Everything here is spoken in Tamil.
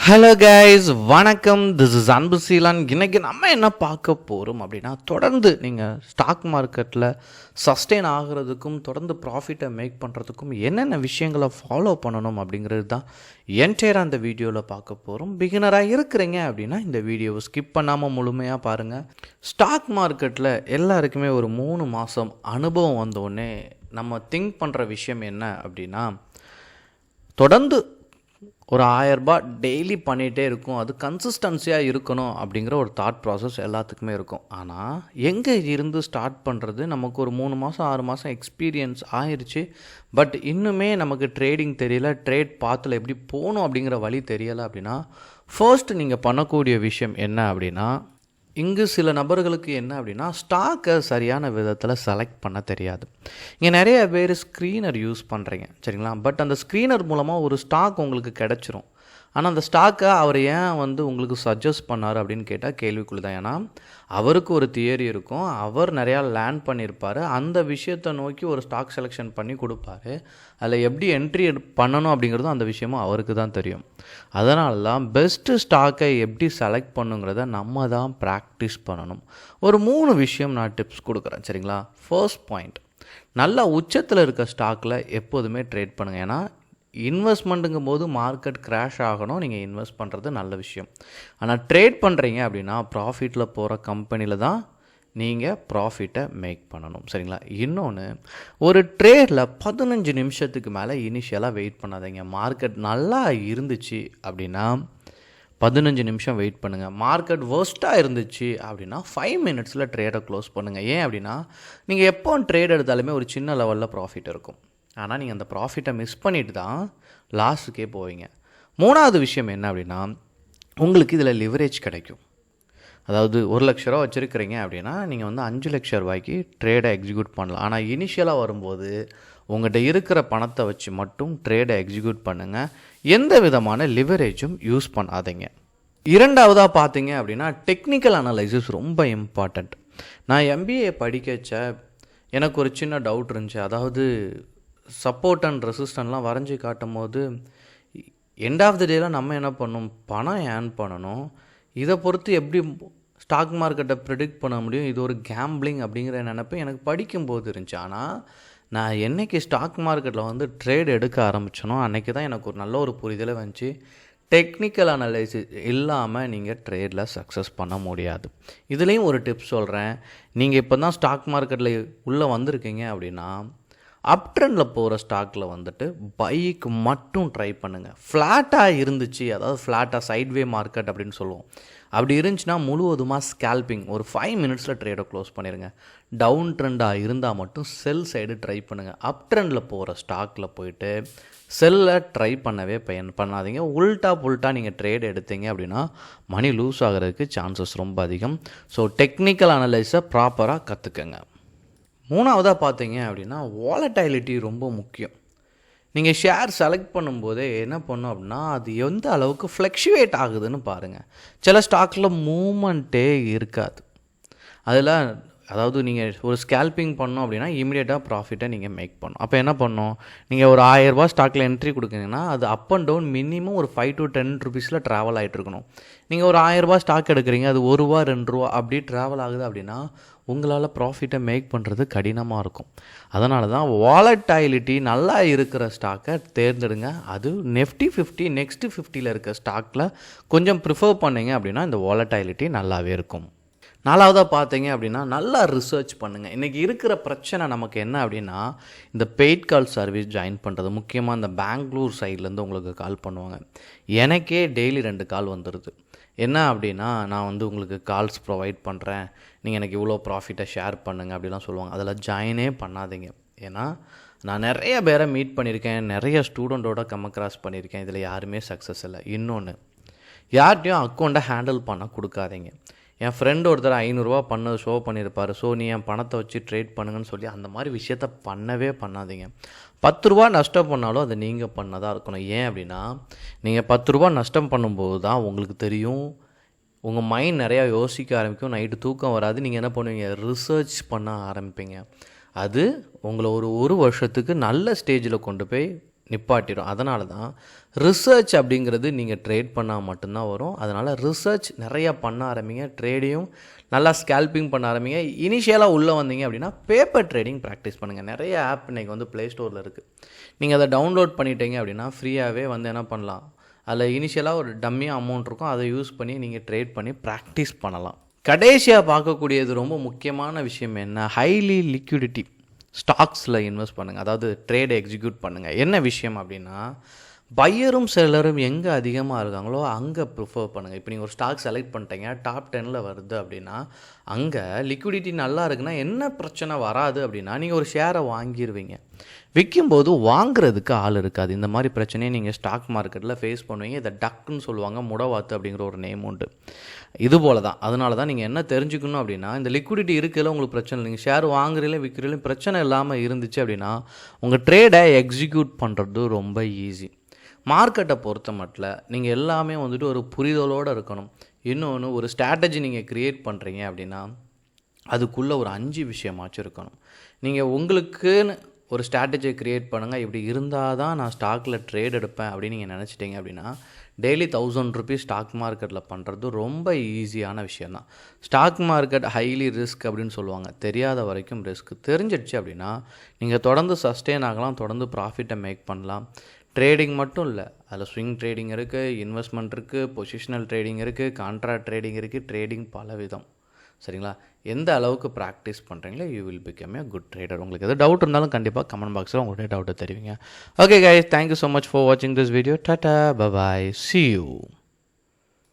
ஹலோ கைஸ், வணக்கம். திஸ் இஸ் அன்பு சீலான். இன்றைக்கி நம்ம என்ன பார்க்க போகிறோம் அப்படின்னா, தொடர்ந்து நீங்கள் ஸ்டாக் மார்க்கெட்டில் சஸ்டெயின் ஆகிறதுக்கும் தொடர்ந்து ப்ராஃபிட்டை மேக் பண்ணுறதுக்கும் என்னென்ன விஷயங்களை ஃபாலோ பண்ணணும் அப்படிங்கிறது தான் என்டையராக அந்த வீடியோவில் பார்க்க போகிறோம். பிகினராக இருக்கிறீங்க அப்படின்னா இந்த வீடியோவை ஸ்கிப் பண்ணாமல் முழுமையாக பாருங்கள். ஸ்டாக் மார்க்கெட்டில் எல்லாருக்குமே ஒரு 3 மாதம் அனுபவம் வந்தோடனே நம்ம திங்க் பண்ணுற விஷயம் என்ன அப்படின்னா, தொடர்ந்து ஒரு 1000 ரூபாய் டெய்லி பண்ணிகிட்டே இருக்கும், அது கன்சிஸ்டன்சியாக இருக்கணும் அப்படிங்கிற ஒரு தாட் ப்ராசஸ் எல்லாத்துக்குமே இருக்கும். ஆனால் எங்கே இருந்து ஸ்டார்ட் பண்ணுறது? நமக்கு ஒரு 3 மாதம் 6 மாதம் எக்ஸ்பீரியன்ஸ் ஆயிடுச்சு, பட் இன்னுமே நமக்கு ட்ரேடிங் தெரியல, ட்ரேட் பாத்தில் எப்படி போகணும் அப்படிங்கிற வழி தெரியலை அப்படின்னா, ஃபர்ஸ்ட் நீங்கள் பண்ணக்கூடிய விஷயம் என்ன அப்படின்னா, இங்கு சில நபர்களுக்கு என்ன அப்படின்னா, ஸ்டாக்கை சரியான விதத்தில் செலக்ட் பண்ண தெரியாது. இங்கே நிறைய பேர் ஸ்க்ரீனர் யூஸ் பண்ணுறீங்க, சரிங்களா? பட் அந்த ஸ்க்ரீனர் மூலமாக ஒரு ஸ்டாக் உங்களுக்கு கிடச்சிரும். ஆனால் அந்த ஸ்டாக்கை அவர் ஏன் உங்களுக்கு சஜஸ்ட் பண்ணார் அப்படின்னு கேட்டால் கேள்விக்குள்ளே தான். ஏன்னா அவருக்கு ஒரு தியரி இருக்கும், அவர் நிறையா லேர்ன் பண்ணியிருப்பார், அந்த விஷயத்தை நோக்கி ஒரு ஸ்டாக் செலெக்ஷன் பண்ணி கொடுப்பாரு. அதில் எப்படி என்ட்ரி பண்ணணும் அப்படிங்கிறதும் அந்த விஷயமும் அவருக்கு தான் தெரியும். அதனால தான் பெஸ்ட்டு ஸ்டாக்கை எப்படி செலக்ட் பண்ணுங்கிறத நம்ம தான் ப்ராக்டிஸ் பண்ணணும். ஒரு 3 விஷயம் நான் டிப்ஸ் கொடுக்குறேன், சரிங்களா? ஃபர்ஸ்ட் பாயிண்ட், நல்லா உச்சத்தில் இருக்க ஸ்டாக்கில் எப்போதுமே ட்ரேட் பண்ணுங்கள். ஏன்னா இன்வெஸ்ட்மெண்ட்டுங்கும் போது மார்க்கெட் கிராஷ் ஆகணும், நீங்கள் இன்வெஸ்ட் பண்ணுறது நல்ல விஷயம். ஆனால் ட்ரேட் பண்ணுறீங்க அப்படின்னா ப்ராஃபிட்டில் போகிற கம்பெனியில் தான் நீங்கள் ப்ராஃபிட்டை மேக் பண்ணணும், சரிங்களா? இன்னொன்று, ஒரு ட்ரேடில் 15 நிமிஷத்துக்கு மேலே இனிஷியலாக வெயிட் பண்ணாதீங்க. மார்க்கெட் நல்லா இருந்துச்சு அப்படின்னா 15 நிமிஷம் வெயிட் பண்ணுங்கள். மார்க்கெட் வேர்ஸ்ட்டாக இருந்துச்சு அப்படின்னா 5 மினிட்ஸில் ட்ரேடை க்ளோஸ் பண்ணுங்கள். ஏன் அப்படின்னா, நீங்கள் எப்போ ட்ரேட் எடுத்தாலுமே ஒரு சின்ன லெவலில் ப்ராஃபிட் இருக்கும். ஆனால் நீங்கள் அந்த ப்ராஃபிட்டை மிஸ் பண்ணிட்டு தான் லாஸ்ட்டுக்கே போவீங்க. 3வது விஷயம் என்ன அப்படின்னா, உங்களுக்கு இதில் லிவரேஜ் கிடைக்கும். அதாவது 1 லட்ச ரூபா வச்சுருக்கிறீங்க அப்படின்னா நீங்கள் 5 லட்ச ரூபாய்க்கு ட்ரேடை எக்ஸிக்யூட் பண்ணலாம். ஆனால் இனிஷியலாக வரும்போது உங்கள்கிட்ட இருக்கிற பணத்தை வச்சு மட்டும் ட்ரேடை எக்ஸிக்யூட் பண்ணுங்கள். எந்த விதமான லிவரேஜும் யூஸ் பண்ணாதீங்க. 2வதாக பார்த்தீங்க அப்படின்னா, டெக்னிக்கல் அனலைசிஸ் ரொம்ப இம்பார்ட்டண்ட். நான் MBA படிக்கச்ச எனக்கு ஒரு சின்ன டவுட் இருந்துச்சு. அதாவது சப்போர்ட் அண்ட் ரெசிஸ்டன்ட்லாம் வரைஞ்சி காட்டும் போது எண்ட் ஆஃப் த டேயில் நம்ம என்ன பண்ணணும், பணம் ஏர்ன் பண்ணணும். இதை பொறுத்து எப்படி ஸ்டாக் மார்க்கெட்டை ப்ரிடிக்ட் பண்ண முடியும், இது ஒரு கேம்பிளிங் அப்படிங்கிற நினைப்பு எனக்கு படிக்கும்போது இருந்துச்சு. ஆனால் நான் என்றைக்கு ஸ்டாக் மார்க்கெட்டில் ட்ரேட் எடுக்க ஆரம்பித்தனோ அன்றைக்கி தான் எனக்கு ஒரு நல்ல ஒரு புரிதலை வந்துச்சு. டெக்னிக்கல் அனலைசிஸ் இல்லாமல் நீங்கள் ட்ரேடில் சக்ஸஸ் பண்ண முடியாது. இதுலேயும் ஒரு டிப்ஸ் சொல்கிறேன். நீங்கள் இப்போ தான் ஸ்டாக் மார்க்கெட்டில் உள்ளே வந்திருக்கீங்க அப்படின்னா, அப் ட்ரெண்டில் போகிற ஸ்டாக்கில் பைக்கு மட்டும் ட்ரை பண்ணுங்கள். ஃப்ளாட்டாக இருந்துச்சு, அதாவது ஃப்ளாட்டாக சைட்வே மார்க்கெட் அப்படின்னு சொல்லுவோம், அப்படி இருந்துச்சுன்னா முழுவதுமாக ஸ்கேல்பிங் ஒரு 5 மினிட்ஸில் ட்ரேடை க்ளோஸ் பண்ணிடுங்க. டவுன் ட்ரெண்டாக இருந்தால் மட்டும் செல் சைடு ட்ரை பண்ணுங்கள். அப் ட்ரெண்டில் போகிற ஸ்டாக்கில் போயிட்டு செல்லை ட்ரை பண்ணவே பண்ணாதீங்க. உல்ட்டா நீங்கள் ட்ரேட் எடுத்தீங்க அப்படின்னா மணி லூஸ் ஆகிறதுக்கு சான்சஸ் ரொம்ப அதிகம். ஸோ டெக்னிக்கல் அனலைஸை ப்ராப்பராக கற்றுக்கங்க. 3வதாக பார்த்தீங்க அப்படின்னா, வாலடைலிட்டி ரொம்ப முக்கியம். நீங்கள் ஷேர் செலக்ட் பண்ணும்போதே என்ன பண்ணணும் அப்படின்னா, அது எந்த அளவுக்கு ஃப்ளக்ஷுவேட் ஆகுதுன்னு பாருங்கள். சில ஸ்டாக்கில் மூமெண்ட்டே இருக்காது. அதில் அதாவது நீங்கள் ஒரு ஸ்கேல்பிங் பண்ணோம் அப்படின்னா இமீடியட்டாக ப்ராஃபிட்டை நீங்கள் மேக் பண்ணணும். அப்போ என்ன பண்ணணும், நீங்கள் ஒரு 1000 ரூபாய் ஸ்டாக்கில் என்ட்ரி கொடுக்குறீங்கன்னா அது அப் அண்ட் டவுன் மினிமம் ஒரு 5 to 10 rupees ட்ராவல் ஆகிட்டு இருக்கணும். நீங்கள் ஒரு 1000 ரூபாய் ஸ்டாக் எடுக்கிறீங்க, அது 1 ரூபா 2 ரூபா அப்படி ட்ராவல் ஆகுது அப்படின்னா உங்களால் ப்ராஃபிட்டை மேக் பண்ணுறது கடினமாக இருக்கும். அதனால தான் வாலடைலிட்டி நல்லா இருக்கிற ஸ்டாக்கை தேர்ந்தெடுங்க. அது Nifty 50 நெக்ஸ்ட்டு 50ல் இருக்க ஸ்டாக்கில் கொஞ்சம் ப்ரிஃபர் பண்ணிங்க அப்படின்னா இந்த வாலடைலிட்டி நல்லாவே இருக்கும். 4வதாக பார்த்தீங்க அப்படின்னா, நல்லா ரிசர்ச் பண்ணுங்கள். இன்றைக்கி இருக்கிற பிரச்சனை நமக்கு என்ன அப்படின்னா, இந்த பெய்ட் கால் சர்வீஸ் ஜாயின் பண்ணுறது. முக்கியமாக இந்த பெங்களூர் சைட்லேருந்து உங்களுக்கு கால் பண்ணுவாங்க. எனக்கே டெய்லி 2 கால் வந்துடுது. என்ன அப்படின்னா, நான் உங்களுக்கு கால்ஸ் ப்ரொவைட் பண்ணுறேன், நீங்கள் எனக்கு இவ்வளோ ப்ராஃபிட்டை ஷேர் பண்ணுங்கள் அப்படிலாம் சொல்லுவாங்க. அதில் ஜாயினே பண்ணாதீங்க. ஏன்னா நான் நிறைய பேரை மீட் பண்ணியிருக்கேன், நிறைய ஸ்டூடெண்ட்டோட கிராஸ் பண்ணியிருக்கேன், இதில் யாருமே சக்ஸஸ் இல்லை. இன்னொன்று, யார்கிட்டையும் அக்கௌண்ட்டை ஹேண்டில் பண்ண கொடுக்காதீங்க. என் ஃப்ரெண்டு ஒருத்தர் 500 ரூபா பண்ணது ஷோ பண்ணியிருப்பார், ஸோ நீ என் பணத்தை வச்சு ட்ரேட் பண்ணுங்கன்னு சொல்லி அந்த மாதிரி விஷயத்த பண்ணவே பண்ணாதீங்க. 10 ரூபா நஷ்டம் பண்ணாலும் அதை நீங்கள் பண்ணதாக இருக்கணும். ஏன் அப்படின்னா, நீங்கள் 10 ரூபா நஷ்டம் பண்ணும்போது தான் உங்களுக்கு தெரியும், உங்கள் மைண்ட் நிறையா யோசிக்க ஆரம்பிக்கும், நைட்டு தூக்கம் வராது, நீங்கள் என்ன பண்ணுவீங்க, ரிசர்ச் பண்ண ஆரம்பிப்பீங்க. அது உங்களை ஒரு வருஷத்துக்கு நல்ல ஸ்டேஜில் கொண்டு போய் நிப்பாட்டிடும். அதனால தான் ரிசர்ச் அப்படிங்கிறது நீங்கள் ட்ரேட் பண்ணால் மட்டும்தான் வரும். அதனால் ரிசர்ச் நிறையா பண்ண ஆரம்பிங்க. ட்ரேடையும் நல்லா ஸ்கேல்பிங் பண்ண ஆரம்பிங்க. இனிஷியலாக உள்ளே வந்தீங்க அப்படின்னா பேப்பர் ட்ரேடிங் ப்ராக்டிஸ் பண்ணுங்கள். நிறைய ஆப் இன்றைக்கி வந்து ப்ளே ஸ்டோரில் இருக்குது. நீங்கள் அதை டவுன்லோட் பண்ணிட்டீங்க அப்படின்னா ஃப்ரீயாகவே வந்து என்ன பண்ணலாம், அதில் இனிஷியலாக ஒரு டம்மியாக அமௌண்ட் இருக்கும், அதை யூஸ் பண்ணி நீங்கள் ட்ரேட் பண்ணி ப்ராக்டிஸ் பண்ணலாம். கடைசியாக பார்க்கக்கூடியது ரொம்ப முக்கியமான விஷயம் என்ன, ஹைலி லிக்விடிட்டி ஸ்டாக்ஸில் இன்வெஸ்ட் பண்ணுங்கள். அதாவது ட்ரேடை எக்ஸிக்யூட் பண்ணுங்கள். என்ன விஷயம் அப்படின்னா, பையரும் செல்லரும் எங்கே அதிகமாக இருக்காங்களோ அங்கே ப்ரிஃபர் பண்ணுங்கள். இப்போ நீங்கள் ஒரு ஸ்டாக் செலக்ட் பண்ணிட்டீங்க, டாப் 10ல் வருது அப்படின்னா அங்கே லிக்விடிட்டி நல்லா இருக்குன்னா என்ன பிரச்சனை வராது அப்படின்னா நீங்கள் ஒரு ஷேரை வாங்கிடுவீங்க. விற்கும்போது வாங்குறதுக்கு ஆள் இருக்காது. இந்த மாதிரி பிரச்சனையை நீங்கள் ஸ்டாக் மார்க்கெட்டில் ஃபேஸ் பண்ணுவீங்க. இதை டக்குன்னு சொல்லுவாங்க, முடவாத்து அப்படிங்கிற ஒரு நேம் உண்டு. இது போல தான். அதனால தான் நீங்கள் என்ன தெரிஞ்சுக்கணும் அப்படின்னா, இந்த லிக்விடிட்டி இருக்கிறதுல உங்களுக்கு பிரச்சனை இல்லை. நீங்கள் ஷேர் வாங்குறீங்களே விற்கிறீங்களே பிரச்சனை இல்லாமல் இருந்துச்சு அப்படின்னா உங்கள் ட்ரேடை எக்ஸிக்யூட் பண்ணுறது ரொம்ப ஈஸி. மார்க்கெட்டை பொறுத்த மட்டும் நீங்கள் எல்லாமே வந்துட்டு ஒரு புரிதலோடு இருக்கணும். இன்னொன்று, ஒரு ஸ்ட்ராட்டஜி நீங்கள் க்ரியேட் பண்ணுறீங்க அப்படின்னா அதுக்குள்ளே ஒரு 5 விஷயமாச்சும் இருக்கணும். நீங்கள் உங்களுக்குன்னு ஒரு ஸ்ட்ராட்டஜியை க்ரியேட் பண்ணுங்கள். இப்படி இருந்தால் தான் நான் ஸ்டாக்கில் ட்ரேட் எடுப்பேன் அப்படின்னு நீங்கள் நினச்சிட்டிங்க அப்படின்னா டெய்லி 1000 ருபீஸ் ஸ்டாக் மார்க்கெட்டில் பண்ணுறது ரொம்ப ஈஸியான விஷயந்தான். ஸ்டாக் மார்க்கெட் ஹைலி ரிஸ்க் அப்படின்னு சொல்லுவாங்க. தெரியாத வரைக்கும் ரிஸ்க். தெரிஞ்சிடுச்சு அப்படின்னா நீங்கள் தொடர்ந்து சஸ்டெயின் ஆகலாம், தொடர்ந்து ப்ராஃபிட்டை மேக் பண்ணலாம். ட்ரேடிங் மட்டும் இல்லை, அதில் ஸ்விங் ட்ரேடிங் இருக்குது, இன்வெஸ்ட்மெண்ட் இருக்குது, பொசிஷனல் ட்ரேடிங் இருக்குது, கான்ட்ராக்ட் ட்ரேடிங் இருக்குது. ட்ரேடிங் பல விதம். சரிங்களா? எந்த அளவுக்கு ப்ராக்டிஸ் பண்ணுறீங்களோ you will become a good trader. உங்களுக்கு எதாவது டவுட் இருந்தாலும் கண்டிப்பாக கமெண்ட் பாக்ஸில் உங்களுடைய டவுட்டை தெரிவிங்க. Okay guys, thank you so much for வாட்சிங் this video. Tata, bye bye, see you.